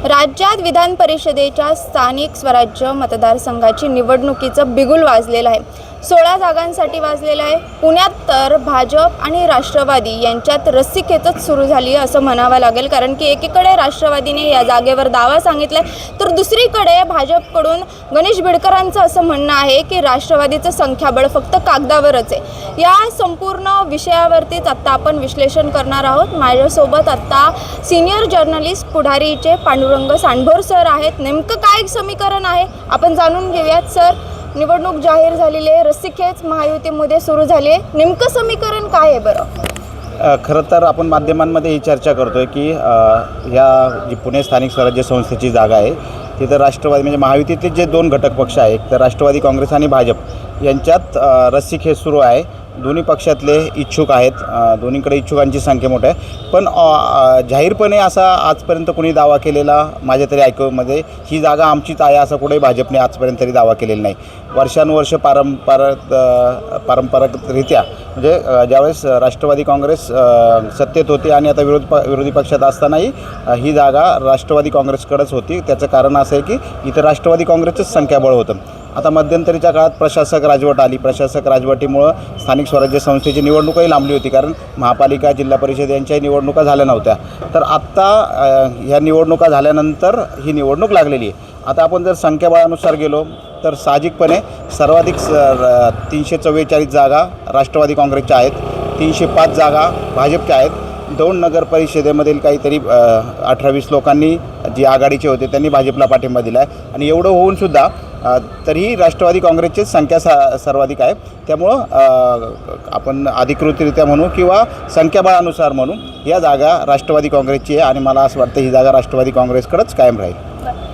राज्यात विधान परिषदेच्या स्थानिक स्वराज्य मतदारसंघाची निवडणुकीचं बिगुल वाजलेलं आहे। 16 जागांसाठी वाजलेलं आहे। पुण्यात तर भाजप आणि राष्ट्रवादी यांच्यात रस्सीखेचच सुरू झाली आहे असं म्हणावं लागेल, कारण की एकीकडे राष्ट्रवादीने या जागेवर दावा सांगितलाय, तर दुसरीकडे भाजपकडून गणेश बिडकरांचं असं म्हणणं आहे की राष्ट्रवादीचं संख्याबळ फक्त कागदावरच आहे। या संपूर्ण विषयावरतीच आत्ता आपण विश्लेषण करणार आहोत। माझ्यासोबत आत्ता सिनियर जर्नलिस्ट पुढारीचे पांडुरंग सांडभोर सर आहेत। नेमकं काय समीकरण आहे आपण जाणून घेऊयात। सर, निवडणूक जाहीर झालेली आहे, रस्सीखेच महायुतीमध्ये सुरू झाली आहे, नेमकं समीकरण काय आहे बरं? खरं तर आपण माध्यमांमध्ये ही चर्चा करतोय की ह्या जी पुणे स्थानिक स्वराज्य संस्थेची जागा आहे तिथं राष्ट्रवादी म्हणजे महायुतीतले जे दोन घटक पक्ष आहेत, तर राष्ट्रवादी काँग्रेस आणि भाजप यांच्यात रस्सीखेच सुरू आहे। दोन्ही पक्षातले इच्छुक आहेत, दोन्हीकडे इच्छुकांची संख्या मोठी आहे, पण जाहीरपणे असा आजपर्यंत कोणी दावा केलेला माझ्या तरी ऐकूमध्ये ही जागा आमचीच आहे असं कुठेही भाजपने आजपर्यंत तरी दावा केलेला नाही। वर्षानुवर्ष पारंपरिकरित्या म्हणजे ज्यावेळेस राष्ट्रवादी काँग्रेस सत्तेत होती आणि आता विरोधी पक्षात असतानाही ही जागा राष्ट्रवादी काँग्रेसकडेच होती। त्याचं कारण असं आहे की इथं राष्ट्रवादी काँग्रेसचंच संख्याबळ होतं। आता मध्यंतरीच्या काळात प्रशासक राजवट आली, प्रशासक राजवटीमुळं स्थानिक स्वराज्य संस्थेची निवडणूकही लांबली होती, कारण महापालिका जिल्हा परिषद यांच्याही निवडणुका झाल्या नव्हत्या। तर आत्ता ह्या निवडणुका झाल्यानंतर ही निवडणूक लागलेली आहे। आता आपण जर संख्याबळानुसार गेलो तर साहजिकपणे सर्वाधिक 344 जागा राष्ट्रवादी काँग्रेसच्या आहेत, 305 जागा भाजपच्या आहेत। 2 नगर परिषदेमधील काहीतरी 18-20 लोकांनी जी आघाडीचे होते त्यांनी भाजपला पाठिंबा दिला आहे, आणि एवढं होऊनसुद्धा तरीही राष्ट्रवादी काँग्रेसचीच संख्या सर्वाधिक आहे। त्यामुळं आपण अधिकृतरित्या म्हणू किंवा संख्याबळानुसार म्हणू, या जागा राष्ट्रवादी काँग्रेसची आहे आणि मला असं वाटतं ही जागा राष्ट्रवादी काँग्रेसकडेच कायम राहील।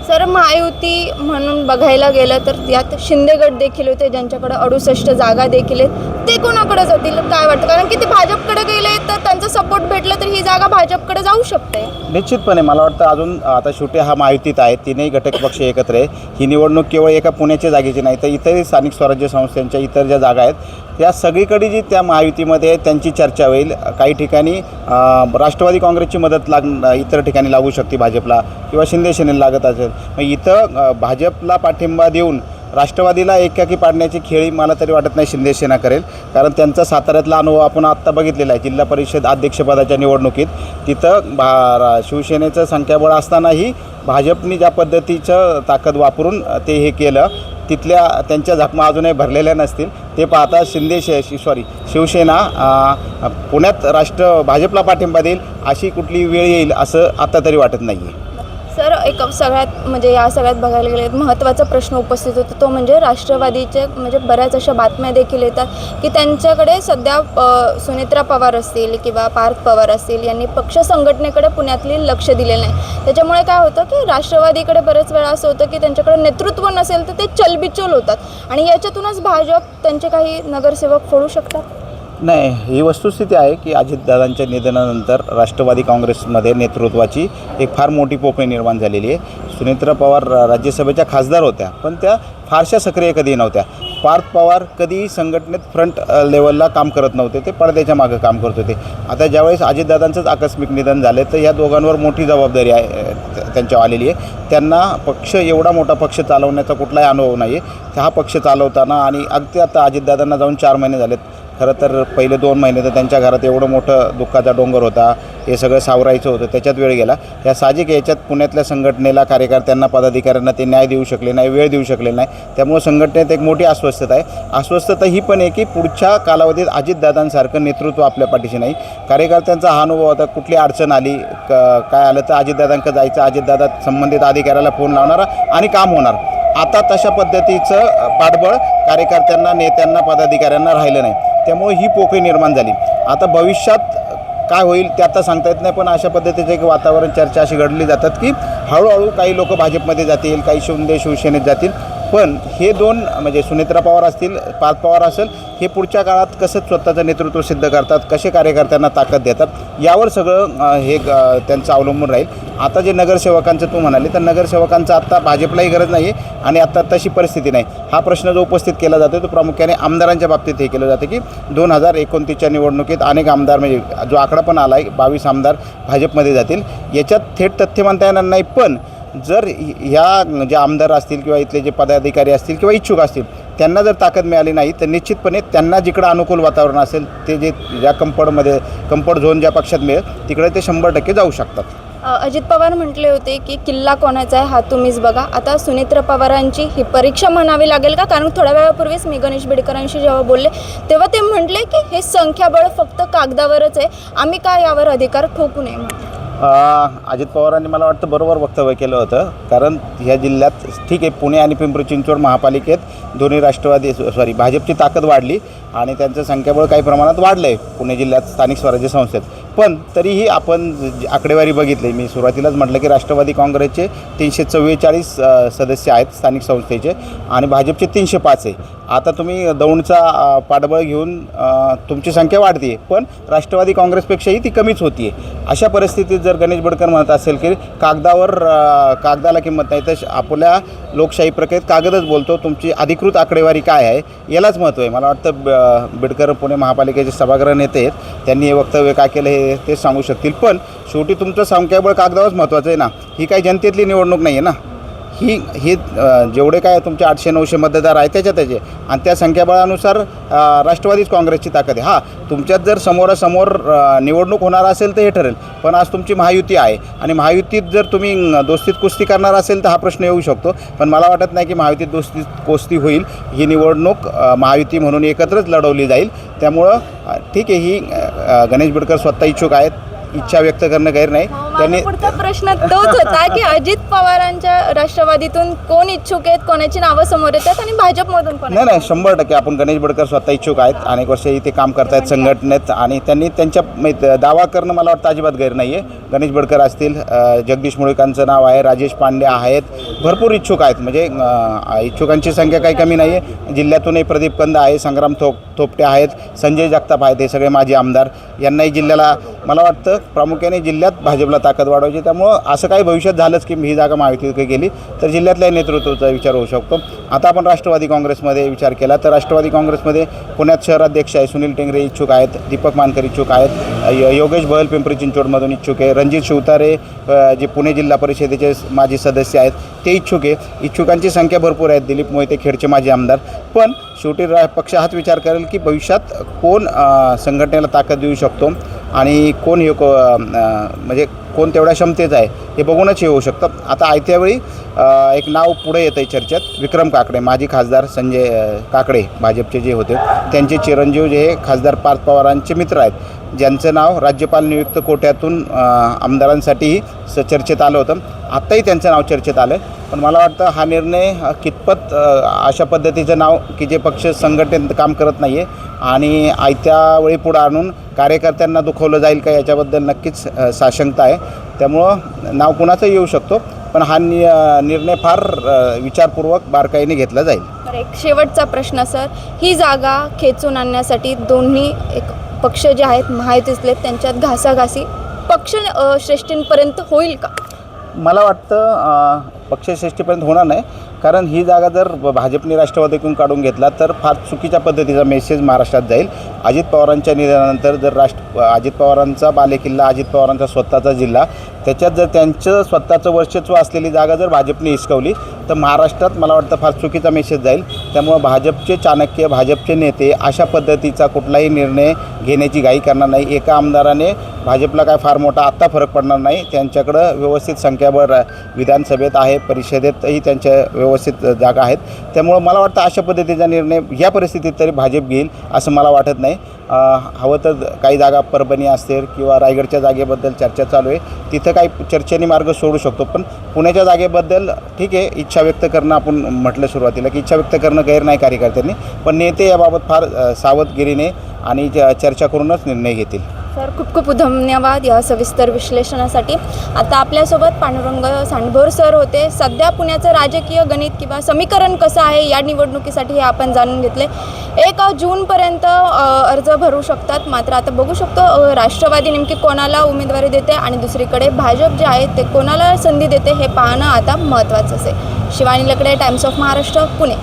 सर, महायुती म्हणून बघायला गेलं तर यात शिंदे गट देखील होते, ज्यांच्याकडे 68 जागा देखील आहेत, ते कोणाकडे जातील काय वाटतं? कारण की ते भाजपकडे गेले तर त्यांचा सपोर्ट भेटला तर ही जागा भाजपकडे जाऊ शकते। निश्चितपणे मला वाटतं अजून आता शेवटी हा महायुतीत आहे, तीनही घटक पक्ष एकत्र आहे। ही निवडणूक केवळ एका पुण्याच्या जागेची नाही, तर इतरही स्थानिक स्वराज्य संस्थांच्या इतर ज्या जागा आहेत त्या सगळीकडे जी त्या महायुतीमध्ये त्यांची चर्चा होईल। काही ठिकाणी राष्ट्रवादी काँग्रेसची मदत इतर ठिकाणी लागू शकते भाजपला, किंवा शिंदे सेनेला लागत असेल। मग इथं भाजपला पाठिंबा देऊन राष्ट्रवादीला एकाकी पाडण्याची खेळी मला तरी वाटत नाही शिंदे सेना करेल, कारण त्यांचा साताऱ्यातला अनुभव आपण आत्ता बघितलेला आहे। जिल्हा परिषद अध्यक्षपदाच्या निवडणुकीत तिथं शिवसेनेचं संख्याबळ असतानाही भाजपने ज्या पद्धतीचं ताकद वापरून ते हे केलं, तिथल्या त्यांच्या जखमा अजूनही भरलेल्या नसतील। ते पाहता शिवसेना पुण्यात भाजपला पाठिंबा देईल अशी कुठली वेळ येईल असं आता तरी वाटत नाही आहे। सर, एक सगळ्यात या सगळ्यात बघायला गेले महत्त्वाचा प्रश्न उपस्थित होतो, तो म्हणजे राष्ट्रवादीचे म्हणजे बऱ्याच अशा बातम्या देखील येतात की त्यांच्याकडे सध्या सुनेत्रा पवार असतील किंवा पार्थ पवार असतील यांनी पक्ष संघटनेकडे पुण्यातली लक्ष दिलेलं नाही। त्याच्यामुळे काय होतं की राष्ट्रवादीकडे बरेच वेळा असं होतं की त्यांच्याकडे नेतृत्व नसेल तर ते चलबिचल होतात, आणि याच्यातूनच भाजप त्यांचे काही नगरसेवक फोडू शकतात। नाही, ही वस्तुस्थिती आहे की अजितदादांच्या निधनानंतर राष्ट्रवादी काँग्रेसमध्ये नेतृत्वाची एक फार मोठी पोकळी निर्माण झालेली आहे। सुनेत्रा पवार राज्यसभेच्या खासदार होत्या, पण त्या फारशा सक्रिय कधी नव्हत्या। पार्थ पवार कधीही संघटनेत फ्रंट लेवलला काम करत नव्हते, ते पडद्याच्या मागं काम करत होते। आता ज्यावेळेस अजितदादांचंच आकस्मिक निधन झालं तर या दोघांवर मोठी जबाबदारी आहे त्यांच्यावर आलेली आहे। त्यांना एवढा मोठा पक्ष चालवण्याचा कुठलाही अनुभव नाही आहे। हा पक्ष चालवताना आणि अगदी आता अजितदादांना जाऊन 4 महिने झालेत, खरं तर पहिले 2 महिने तर त्यांच्या घरात एवढं मोठं दुःखाचा डोंगर होता, हे सगळं सावरायचं होतं, त्याच्यात वेळ गेला। या साहजिक याच्यात पुण्यातल्या संघटनेला, कार्यकर्त्यांना, पदाधिकाऱ्यांना ते न्याय देऊ शकले नाही, वेळ देऊ शकले नाही। त्यामुळे संघटनेत एक मोठी अस्वस्थता आहे। अस्वस्थता ही पण आहे की पुढच्या कालावधीत अजितदादांसारखं नेतृत्व आपल्या पाठीशी नाही। कार्यकर्त्यांचा हा अनुभव होता, कुठली अडचण आली काय आलं तर अजितदादांकडे जायचं, अजितदादा संबंधित अधिकाऱ्याला फोन लावणारा आणि काम होणार। आता तशा पद्धतीचं पाठबळ कार्यकर्त्यांना, नेत्यांना, पदाधिकाऱ्यांना राहिलं नाही, त्यामुळे ही पोकळी निर्माण झाली। आता भविष्यात काय होईल ते आता सांगता येत नाही, पण अशा पद्धतीचं एक वातावरण, चर्चा अशी घडली जातात की हळूहळू काही लोक भाजपमध्ये जातील, काही शिवसेनेत जातील, पण हे दोन म्हणजे सुनेत्रा पवार असतील, पार्थ पवार असेल, हे पुढच्या काळात कसं स्वतःचं नेतृत्व सिद्ध करतात, कसे कार्यकर्त्यांना ताकद देतात, यावर सगळं हे त्यांचं अवलंबून राहील। आता जे नगरसेवकांचं तू म्हणाले, तर नगरसेवकांचं आत्ता भाजपलाही गरज नाही आहे आणि आत्ता तशी परिस्थिती नाही। हा प्रश्न जो उपस्थित केला जातो तो प्रामुख्याने आमदारांच्या बाबतीत हे केलं जातं की 2029च्या निवडणुकीत अनेक आमदार, म्हणजे जो आकडा पण आला आहे 22 आमदार भाजपमध्ये जातील। याच्यात थेट तथ्य म्हणता येणार नाही, पण जर ह्या जे आमदार असतील किंवा इथले जे पदाधिकारी असतील किंवा इच्छुक असतील त्यांना जर ताकद मिळाली नाही तर निश्चितपणे त्यांना जिकडं अनुकूल वातावरण असेल ते जे ज्या कम्फर्ट झोन ज्या पक्षात मिळेल तिकडे ते 100% जाऊ शकतात. अजित पवार म्हटले होते की किल्ला कोणाचा आहे हा तुम्हीच बघा. आता सुनेत्र पवारांची ही परीक्षा म्हणावी लागेल का? कारण थोड्या वेळापूर्वीच मी गणेश बिडकरांशी जेव्हा बोलले तेव्हा ते म्हटले की हे संख्याबळ फक्त कागदावरच आहे, आम्ही काय यावर अधिकार ठोकू नये म्हणून. अजित पवारांनी मला वाटतं बरोबर वक्तव्य केलं होतं. कारण ह्या जिल्ह्यात ठीक आहे पुणे आणि पिंपरी चिंचवड महापालिकेत दोन्ही भाजपची ताकद वाढली आणि त्यांचं संख्याबळ काही प्रमाणात वाढलं आहे पुणे जिल्ह्यात स्थानिक स्वराज्य संस्थेत. पण तरीही आपण आकडेवारी बघितली, मी सुरुवातीलाच म्हटलं की राष्ट्रवादी काँग्रेसचे 344 सदस्य आहेत स्थानिक संस्थेचे आणि भाजपचे 305 आहे. आता तुम्ही दौंडचा पाठबळ घेऊन तुमची संख्या वाढते पण राष्ट्रवादी काँग्रेसपेक्षाही ती कमीच होती आहे. अशा परिस्थितीत जर गणेश बिडकर म्हणत असेल की कागदाला किंमत नाही तर आपल्या लोकशाही प्रक्रियेत कागदच बोलतो, तुमची अधिकृत आकडेवारी काय आहे यालाच महत्त्व आहे. मला वाटतं बिडकर पुणे महापालिकेचे सभागृह नेते आहेत, त्यांनी हे वक्तव्य काय केलं हे तेच सांगू शकतील. पण शेवटी तुमचं संख्याबळ कागदावरच महत्त्वाचं आहे ना. ही काही जनतेतली निवडणूक नाही आहे ना. ही जेवढे काय तुमचे 800-900 मतदार आहेत त्याचे आणि त्या संख्याबळानुसार राष्ट्रवादीच काँग्रेसची ताकद आहे. हां, तुमच्यात जर समोरासमोर निवडणूक होणार असेल तर हे ठरेल, पण आज तुमची महायुती आहे आणि महायुतीत जर तुम्ही दोस्तीत कुस्ती करणार असेल तर हा प्रश्न येऊ शकतो. पण मला वाटत नाही की महायुतीत दोस्तीत कुस्ती होईल. ही निवडणूक महायुती म्हणून एकत्रच लढवली जाईल. त्यामुळं ठीक आहे, ही गणेश बिडकर स्वतः इच्छुक आहेत, इच्छा व्यक्त करणं गैर नाही. त्यांनी पुढचा प्रश्न तोच होता की अजित पवारांच्या राष्ट्रवादीतून कोण इच्छुक आहेत, कोणाची नावं समोर येतात आणि भाजपमधून कोण? नाही 100% आपण गणेश बिडकर स्वतः इच्छुक आहेत, अनेक वर्ष इथे काम करतायत संघटनेत आणि त्यांनी त्यांच्या दावा करणं मला वाटतं अजिबात गैर नाही आहे. गणेश बिडकर असतील, जगदीश मुळीकांचं नाव आहे, राजेश पांडे आहेत, भरपूर इच्छुक आहेत. म्हणजे इच्छुकांची संख्या काही कमी नाही आहे. जिल्ह्यातूनही प्रदीप कंद आहे, संग्राम थोपटे आहेत, संजय जगताप आहेत, हे सगळे माजी आमदार. यांनाही जिल्ह्याला मला वाटतं प्रामुख्याने जिल्ह्यात भाजपला ताकद वाढवायची. त्यामुळं असं काही भविष्यात झालंच की ही जागा महायुतीकडे गेली तर जिल्ह्यातल्या नेतृत्वाचा विचार होऊ शकतो. आता आपण राष्ट्रवादी काँग्रेसमध्ये विचार केला तर राष्ट्रवादी काँग्रेसमध्ये पुण्यात शहराध्यक्ष आहे सुनील टेंगरे इच्छुक आहेत, दीपक मानकर इच्छुक आहेत, योगेश बहल पिंपरी चिंचवडमधून इच्छुक आहे, रणजित शिवतारे जे पुणे जिल्हा परिषदेचे माजी सदस्य आहेत ते इच्छुक आहे. इच्छुकांची संख्या भरपूर आहेत, दिलीप मोहिते खेडचे माजी आमदार. पण शेवटी पक्ष हाच विचार करेल की भविष्यात कोण संघटनेला ताकद देऊ शकतो आणि कोण हे म्हणजे कोण तेवढ्या क्षमतेचं आहे हे बघूनच हे होऊ शकतं. आता आयत्या वेळी एक नाव पुढे येतं आहे चर्चेत, विक्रम काकडे, माजी खासदार संजय काकडे भाजपचे जे होते त्यांचे चिरंजीव जे हे खासदार पार्थ पवारांचे मित्र आहेत, ज्यांचं नाव राज्यपाल नियुक्त कोट्यातून आमदारांसाठीही चर्चेत आलं होतं. आत्ताही त्यांचं नाव चर्चेत आलं आहे. पण मला वाटतं हा निर्णय कितपत अशा पद्धतीचं नाव की जे पक्ष संघटनेत काम करत नाही आहे आणि आयत्या वेळी पुढं आणून कार्यकर्त्यांना दुखवलं जाईल का याच्याबद्दल नक्कीच साशंकता आहे. त्यामुळं नाव कुणाचंही येऊ शकतो पण हा निर्णय फार विचारपूर्वक बारकाईने घेतला जाईल. एक शेवटचा प्रश्न सर, ही जागा खेचून आणण्यासाठी दोन्ही एक पक्ष जे आहेत महायुतीतले त्यांच्यात घासाघासी पक्ष श्रेष्ठींपर्यंत होईल का? मला वाटतं पक्षश्रेष्ठीपर्यंत होणार नाही. कारण ही जागा जर भाजपने राष्ट्रवादीकडून काढून घेतला तर फार चुकीच्या पद्धतीचा मेसेज महाराष्ट्रात जाईल. अजित पवारांच्या निधनानंतर जर अजित पवारांचा बालेकिल्ला, अजित पवारांचा स्वतःचा जिल्हा, त्याच्यात जर त्यांचं स्वतःचं वर्चस्व असलेली जागा जर भाजपने हिसकवली तर महाराष्ट्रात मला वाटतं फार चुकीचा मेसेज जाईल. त्यामुळं भाजपचे चाणक्य, भाजपचे नेते अशा पद्धतीचा कुठलाही निर्णय घेण्याची घाई करणार नाही. एका आमदाराने भाजपला काय फार मोठा आत्ता फरक पडणार नाही. त्यांच्याकडं व्यवस्थित संख्याबळ विधानसभेत आहे, परिषदेतही त्यांच्या व्यवस्थित जागा आहेत. त्यामुळं मला वाटतं अशा पद्धतीचा निर्णय या परिस्थितीत तरी भाजप घेईल असं मला वाटत नाही. हवं तर काही जागा परभणी असतील किंवा रायगडच्या जागेबद्दल चर्चा चालू आहे, तिथं काही चर्चेने मार्ग सोडू शकतो. पण पुण्याच्या जागेबद्दल ठीक आहे, इच्छा व्यक्त करणं आपण म्हटलं सुरुवातीला की इच्छा व्यक्त करणं गैर नाही कार्यकर्त्यांनी, पण नेते याबाबत फार सावधगिरीने आणि चर्चा करूनच निर्णय घेतील. सर खूप खूप धन्यवाद या सविस्तर विश्लेषणासाठी. आता आपल्यासोबत पांडुरंग सांडभोर सर होते. सध्या पुण्याचं राजकीय गणित किंवा समीकरण कसं आहे या निवडणुकीसाठी हे आपण जाणून घेतले. 1 जूनपर्यंत अर्ज भरू शकतात. मात्र आता बघू शकतो राष्ट्रवादी नेमकी कोणाला उमेदवारी देते आणि दुसरीकडे भाजप जे आहे ते कोणाला संधी देते हे पाहणं आता महत्त्वाचं आहे. शिवानी लकडे, टाइम्स ऑफ महाराष्ट्र, पुणे.